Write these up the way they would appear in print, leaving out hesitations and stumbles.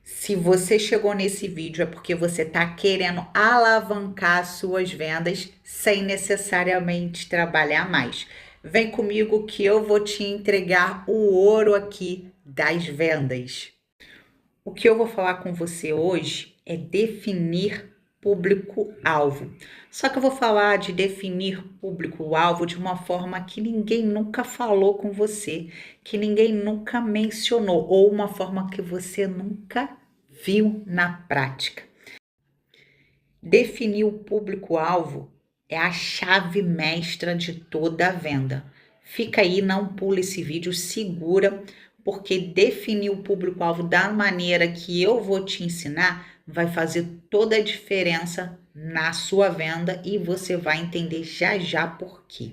Se você chegou nesse vídeo é porque você está querendo alavancar suas vendas sem necessariamente trabalhar mais. Vem comigo que eu vou te entregar o ouro aqui das vendas. O que eu vou falar com você hoje é definir público-alvo. Só que eu vou falar de definir público-alvo de uma forma que ninguém nunca falou com você, que ninguém nunca mencionou, ou uma forma que você nunca viu na prática. Definir o público-alvo é a chave mestra de toda a venda. Fica aí, não pula esse vídeo, segura, porque definir o público-alvo da maneira que eu vou te ensinar vai fazer toda a diferença na sua venda e você vai entender já já por quê.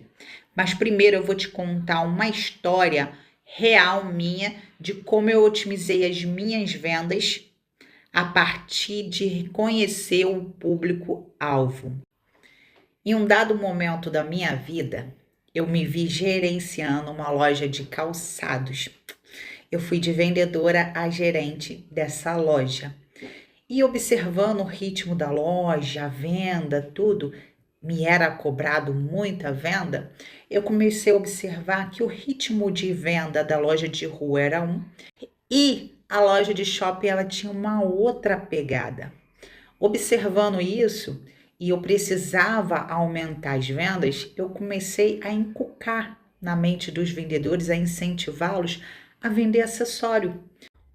Mas primeiro eu vou te contar uma história real minha de como eu otimizei as minhas vendas a partir de conhecer o público-alvo. Em um dado momento da minha vida, eu me vi gerenciando uma loja de calçados. Eu fui de vendedora a gerente dessa loja. E observando o ritmo da loja, a venda, tudo, me era cobrado muita venda, eu comecei a observar que o ritmo de venda da loja de rua era um e a loja de shopping ela tinha uma outra pegada. Observando isso, e eu precisava aumentar as vendas, eu comecei a encucar na mente dos vendedores, a incentivá-los a vender acessório.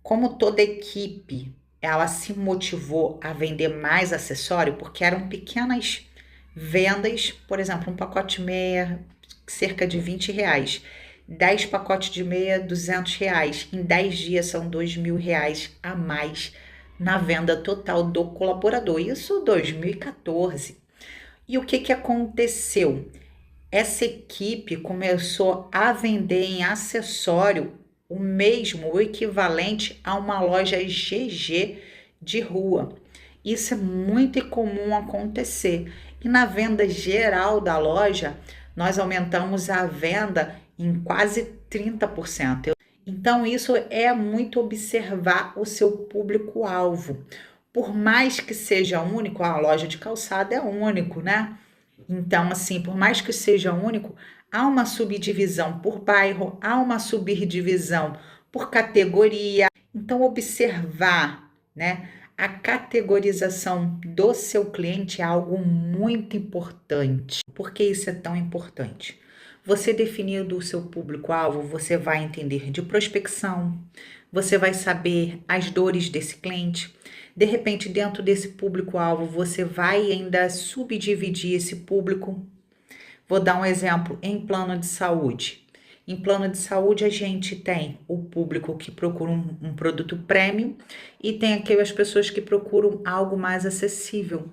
Como toda equipe, ela se motivou a vender mais acessório porque eram pequenas vendas, por exemplo, um pacote de meia, cerca de R$ 20. 10 pacotes de meia, R$ 200. Em 10 dias são R$ 2.000 a mais na venda total do colaborador. Isso em 2014. E o que aconteceu? Essa equipe começou a vender em acessório o mesmo, o equivalente a uma loja GG de rua. Isso é muito comum acontecer. E na venda geral da loja, nós aumentamos a venda em quase 30%. Então, isso é muito observar o seu público-alvo. Por mais que seja único, a loja de calçado é único, né? Então, assim, por mais que seja único, há uma subdivisão por bairro, há uma subdivisão por categoria. Então, observar, né, a categorização do seu cliente é algo muito importante. Por que isso é tão importante? Você definindo o seu público-alvo, você vai entender de prospecção, você vai saber as dores desse cliente. De repente, dentro desse público-alvo, você vai ainda subdividir esse público. Vou dar um exemplo em plano de saúde. Em plano de saúde, a gente tem o público que procura um produto premium e tem aquelas pessoas que procuram algo mais acessível.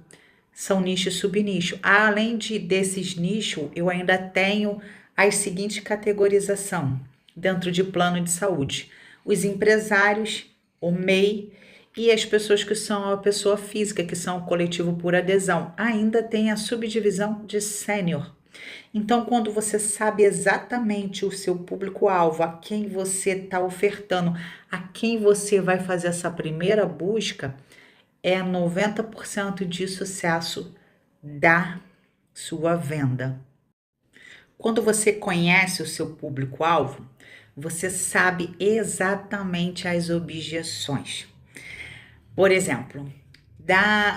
São nicho e subnicho. Além desses nichos, eu ainda tenho as seguintes categorização dentro de plano de saúde. Os empresários, o MEI e as pessoas que são a pessoa física, que são o coletivo por adesão. Ainda tem a subdivisão de sênior. Então, quando você sabe exatamente o seu público-alvo, a quem você está ofertando, a quem você vai fazer essa primeira busca, é 90% de sucesso da sua venda. Quando você conhece o seu público-alvo, você sabe exatamente as objeções. Por exemplo,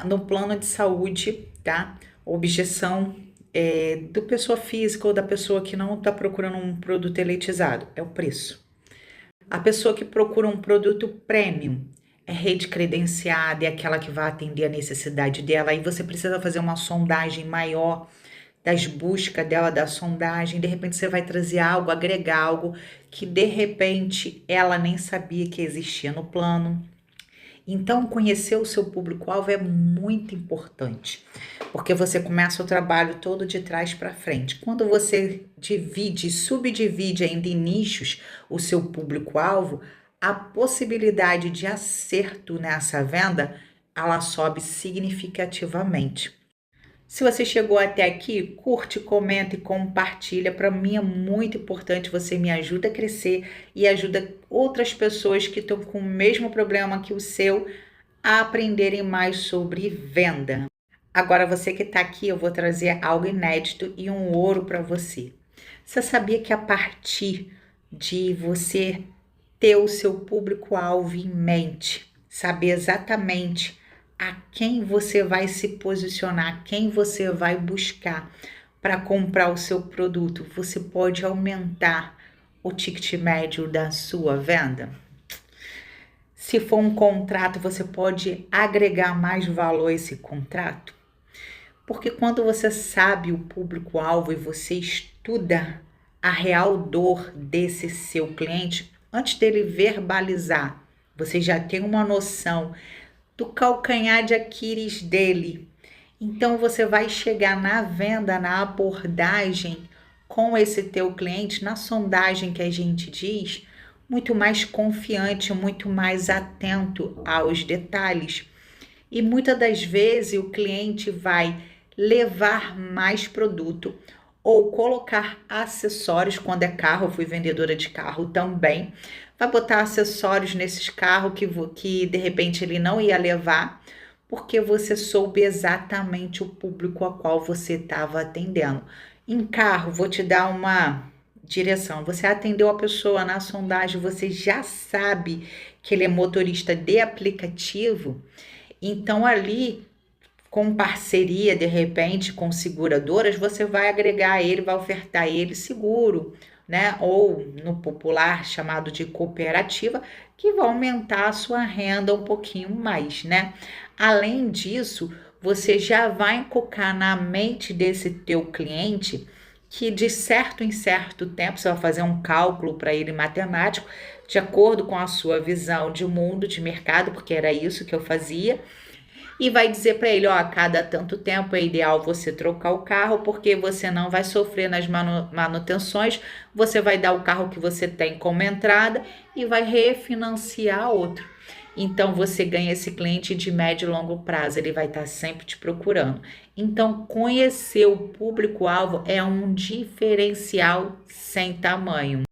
no plano de saúde, tá? Objeção do pessoa física ou da pessoa que não está procurando um produto elitizado é o preço. A pessoa que procura um produto premium é rede credenciada, é aquela que vai atender a necessidade dela. Aí você precisa fazer uma sondagem maior das buscas dela, da sondagem. De repente você vai trazer algo, agregar algo que de repente ela nem sabia que existia no plano. Então, conhecer o seu público-alvo é muito importante, porque você começa o trabalho todo de trás para frente. Quando você divide, subdivide ainda em nichos o seu público-alvo, a possibilidade de acerto nessa venda, ela sobe significativamente. Se você chegou até aqui, curte, comenta e compartilha. Para mim é muito importante, você me ajuda a crescer e ajuda outras pessoas que estão com o mesmo problema que o seu a aprenderem mais sobre venda. Agora, você que está aqui, eu vou trazer algo inédito e um ouro para você. Você sabia que a partir de você ter o seu público-alvo em mente, saber exatamente a quem você vai se posicionar, quem você vai buscar para comprar o seu produto, você pode aumentar o ticket médio da sua venda? Se for um contrato, você pode agregar mais valor a esse contrato? Porque quando você sabe o público-alvo e você estuda a real dor desse seu cliente, antes dele verbalizar, você já tem uma noção do calcanhar de Aquiles dele. Então você vai chegar na venda, na abordagem com esse teu cliente, na sondagem que a gente diz, muito mais confiante, muito mais atento aos detalhes. E muitas das vezes o cliente vai levar mais produto ou colocar acessórios quando é carro. Eu fui vendedora de carro também. Vai botar acessórios nesses carros que de repente ele não ia levar, porque você soube exatamente o público a qual você estava atendendo. Em carro, vou te dar uma direção. Você atendeu a pessoa na sondagem, você já sabe que ele é motorista de aplicativo. Então, ali, com parceria, de repente, com seguradoras, você vai agregar a ele, vai ofertar a ele seguro, né? Ou no popular chamado de cooperativa, que vai aumentar a sua renda um pouquinho mais, né? Além disso, você já vai encocar na mente desse teu cliente que de certo em certo tempo, você vai fazer um cálculo para ele matemático, de acordo com a sua visão de mundo, de mercado, porque era isso que eu fazia, e vai dizer para ele, ó, a cada tanto tempo é ideal você trocar o carro, porque você não vai sofrer nas manutenções, você vai dar o carro que você tem como entrada e vai refinanciar outro. Então você ganha esse cliente de médio e longo prazo, ele vai estar sempre te procurando. Então conhecer o público-alvo é um diferencial sem tamanho.